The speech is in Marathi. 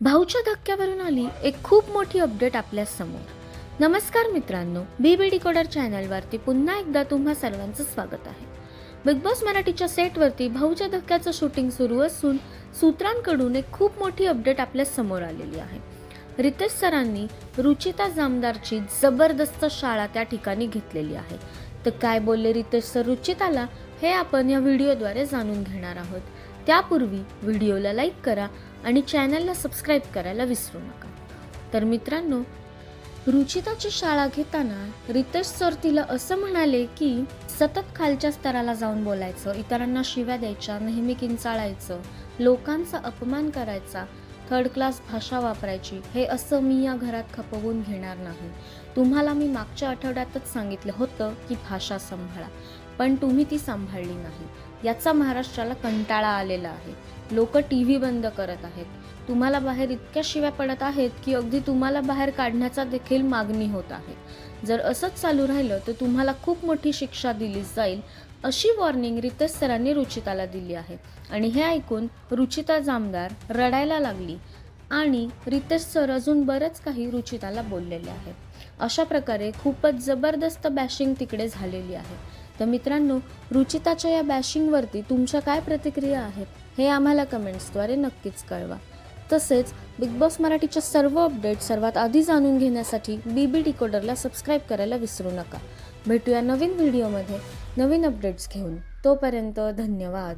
भाऊच्या धक्क्यावरून आली एक खूप मोठी अपडेट आपल्या समोर। नमस्कार मित्रांनो, बीबी डिकोडर चॅनलवरती पुन्हा एकदा तुम्हा सर्वांचं स्वागत आहे। बिग बॉस मराठीच्या सेटवरती भाऊच्या धक्क्याचं शूटिंग सुरू असून सूत्रांकडून एक खूप मोठी अपडेट आपल्या समोर आलेली आहे। रितेश सरांनी रुचिता जामदारची जबरदस्त शाळा त्या ठिकाणी घेतलेली आहे। तर काय बोलले रितेश सर रुचिताला हे आपण या व्हिडिओद्वारे जाणून घेणार आहोत। त्यापूर्वी व्हिडिओला लाईक करा आणि चॅनलला सबस्क्राईब करायला विसरू नका। तर मित्रांनो, रुचिताची शाळा घेताना रितेश सर तिला असं म्हणाले की सतत खालच्या स्तराला जाऊन बोलायचं, इतरांना शिव्या द्यायच्या, नेहमी किंचाळायचं, लोकांचा अपमान करायचा, थर्ड क्लास भाषा वापरायची, हे असं मी या घरात खपवून घेणार नाही। तुम्हाला मी मागच्या आठवड्यातच सांगितलं होतं की भाषा सांभाळा, पण तुम्ही ती सांभाळली नाही। याचा महाराष्ट्राला कंटाळा आलेला आहे। लोक टीव्ही बंद करत आहेत, तुम्हाला बाहेर इतक्या शिव्या पडत आहेत की अगदी तुम्हाला बाहेर काढण्याचा देखील मागणी होत आहे। जर असंच चालू राहिलं तर तुम्हाला खूप मोठी शिक्षा दिली जाईल, अशी वॉर्निंग रितेश सरांनी रुचिताला दिली आहे। आणि हे ऐकून रुचिता जामदार रडायला लागली आणि रितेश सर अजून बरंच काही रुचिताला बोललेले आहे। अशा प्रकारे खूपच जबरदस्त बॅशिंग तिकडे झालेली आहे। तर मित्रांनो, रुचिताच्या या बॅशिंगवरती तुमच्या काय प्रतिक्रिया आहेत हे आम्हाला कमेंट्सद्वारे नक्कीच कळवा। तसेच बिग बॉस मराठीच्या सर्व अपडेट सर्वात आधी जाणून घेण्यासाठी बीबी डिकोडरला सबस्क्राईब करायला विसरू नका। भेटूया नवीन व्हिडिओमध्ये नवीन अपडेट्स घेऊन। तोपर्यंत धन्यवाद।